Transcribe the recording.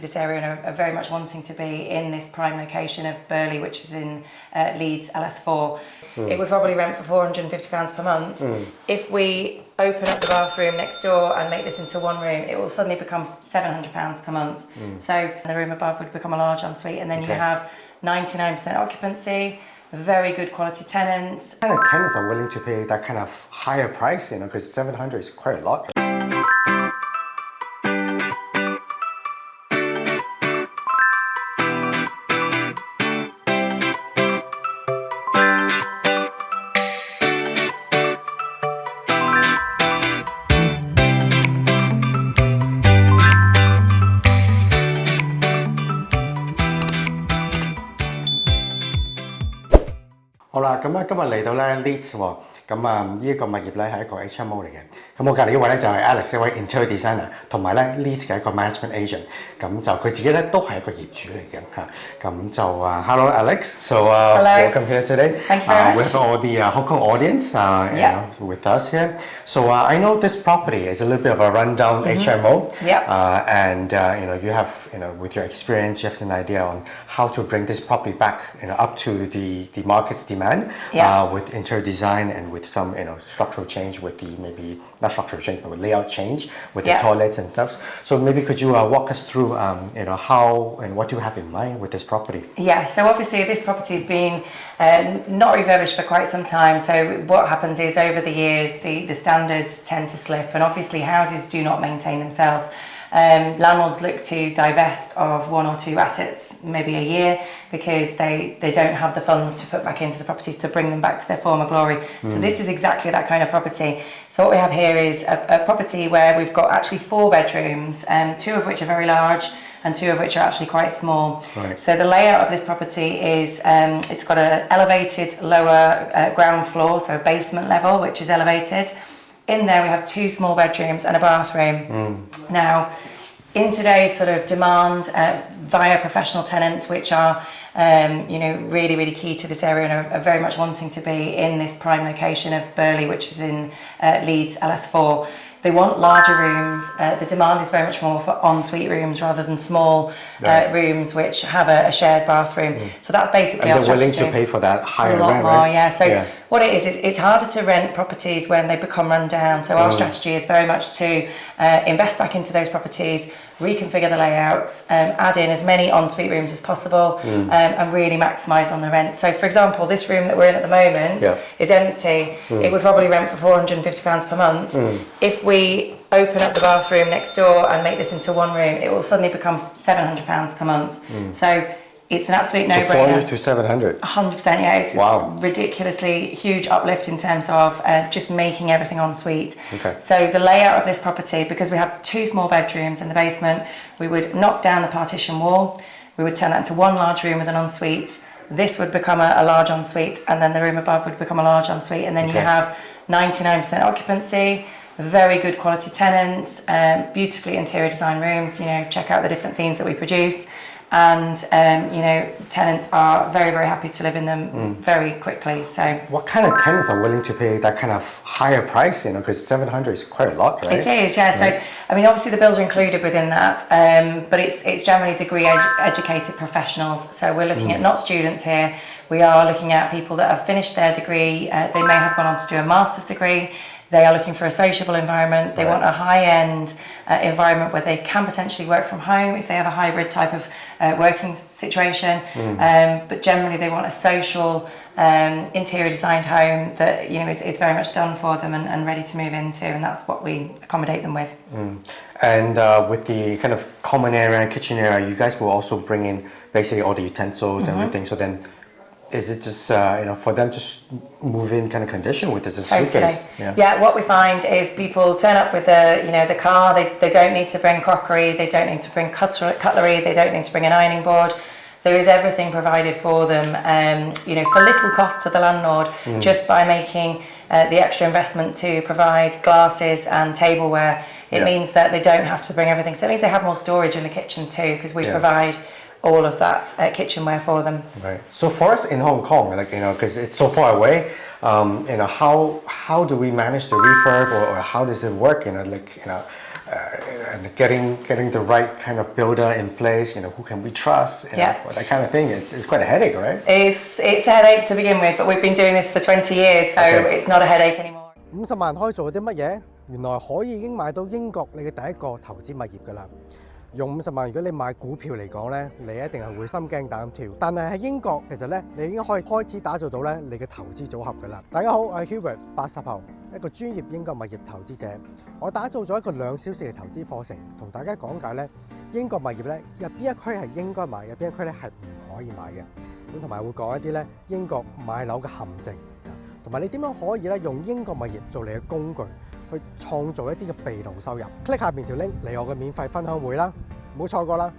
this area and are very much wanting to be in this prime location of Burley, which is in Leeds LS4. It would probably rent for £450 per month. If we open up the bathroom next door and make this into one room, it will suddenly become £700 per month. So the room above would become a large ensuite, and then you have 99% occupancy, very good quality tenants. What kind of tenants are willing to pay that kind of higher price, because 700 is quite a lot.好啦，咁今日嚟到咧 Leeds 喎，咁呢一個物業咧係一個 HMO 嚟嘅。咁我隔離呢位咧就係 Alix， 一位 interior designer， 同埋咧 Leeds 嘅一個 management agent。咁就佢自己咧都係一個業主嚟嘅嚇。咁就Hello Alix，so welcome here today. Thank you very much. With all the Hong Kong audience, with us here. So I know this property is a little bit of a rundown HMO. And you have with your experience, you have an idea on how to bring this property back up to the market's demand with interior design and with some structural change with the maybe not structural change but with layout change with the toilets and stuff. So maybe could you walk us through how and what you have in mind with this property? Yeah, so obviously this property has been not refurbished for quite some time. So what happens is over the years the standards tend to slip, and obviously houses do not maintain themselves. Landlords look to divest of one or two assets maybe a year because they don't have the funds to put back into the properties to bring them back to their former glory. So this is exactly that kind of property. So what we have here is a property where we've got actually 4 bedrooms, 2 of which are very large and 2 of which are actually quite small. Right. So the layout of this property is it's got an elevated lower ground floor, so basement level, which is elevated. In there we have 2 small bedrooms and a bathroom. Now, in today's sort of demand via professional tenants, which are really, really key to this area and are very much wanting to be in this prime location of Burley, which is in Leeds LS4. They want larger rooms. The demand is very much more for ensuite rooms rather than small rooms which have a shared bathroom. So that's basically our strategy. And they're willing to pay for that higher rent, more, right? Yeah. So what it is, it's harder to rent properties when they become run down. So our strategy is very much to invest back into those properties, reconfigure the layouts, add in as many ensuite rooms as possible, and really maximise on the rent. So for example, this room that we're in at the moment is empty. It would probably rent for £450 per month. If we open up the bathroom next door and make this into one room, it will suddenly become £700 per month. So it's an absolute no-brainer. So 400 to 700? 100%, yeah. It's ridiculously huge uplift in terms of just making everything en suite. Okay. So the layout of this property, because we have 2 small bedrooms in the basement, we would knock down the partition wall, we would turn that into one large room with an ensuite. This would become a large ensuite, and then the room above would become a large ensuite, and then you have 99% occupancy, very good quality tenants, beautifully interior design rooms. Check out the different themes that we produce. And tenants are very, very happy to live in them very quickly. So what kind of tenants are willing to pay that kind of higher price, because 700 is quite a lot, right? It is, yeah. So I mean, obviously the bills are included within that, but it's generally degree educated professionals. So we're looking at not students here. We are looking at people that have finished their degree. They may have gone on to do a master's degree. They are looking for a sociable environment. They want a high-end environment where they can potentially work from home if they have a hybrid type of working situation. But generally they want a social, interior designed home that is very much done for them and ready to move into, and that's what we accommodate them with. And with the kind of common area and kitchen area, you guys will also bring in basically all the utensils and everything. So then, is it just for them just move in kind of condition with this suitcase? Yeah, what we find is people turn up with the car. They don't need to bring crockery. They don't need to bring cutlery. They don't need to bring an ironing board. There is everything provided for them, for little cost to the landlord, just by making the extra investment to provide glasses and tableware. It means that they don't have to bring everything. So it means they have more storage in the kitchen too, because we provide all of that kitchenware for them. Right. So for us in Hong Kong, because it's so far away, how do we manage the refurb, or how does it work? and getting the right kind of builder in place, who can we trust, that kind of thing. It's quite a headache, right? It's a headache to begin with, but we've been doing this for 20 years, so it's not a headache anymore. 50萬可以做啲乜嘢？原來可以已經買到英國你嘅第一個投資物業㗎啦。用50萬，如果你買股票嚟講咧，你一定係會心驚膽跳。但係喺英國，其實咧你已經可以開始打造到咧你嘅投資組合㗎啦。大家好，我係 Hubert 80後，一個專業英國物業投資者。我打造咗一個2小時嘅投資課程，同大家講解咧英國物業咧入邊一區係應該買，入邊一區咧係唔可以買嘅。咁同埋會講一啲咧英國買樓嘅陷阱，同埋你點樣可以咧用英國物業做你嘅工具。去創造一啲嘅被動收入。click 下邊條 link 嚟我嘅免費分享會啦，唔好錯過啦！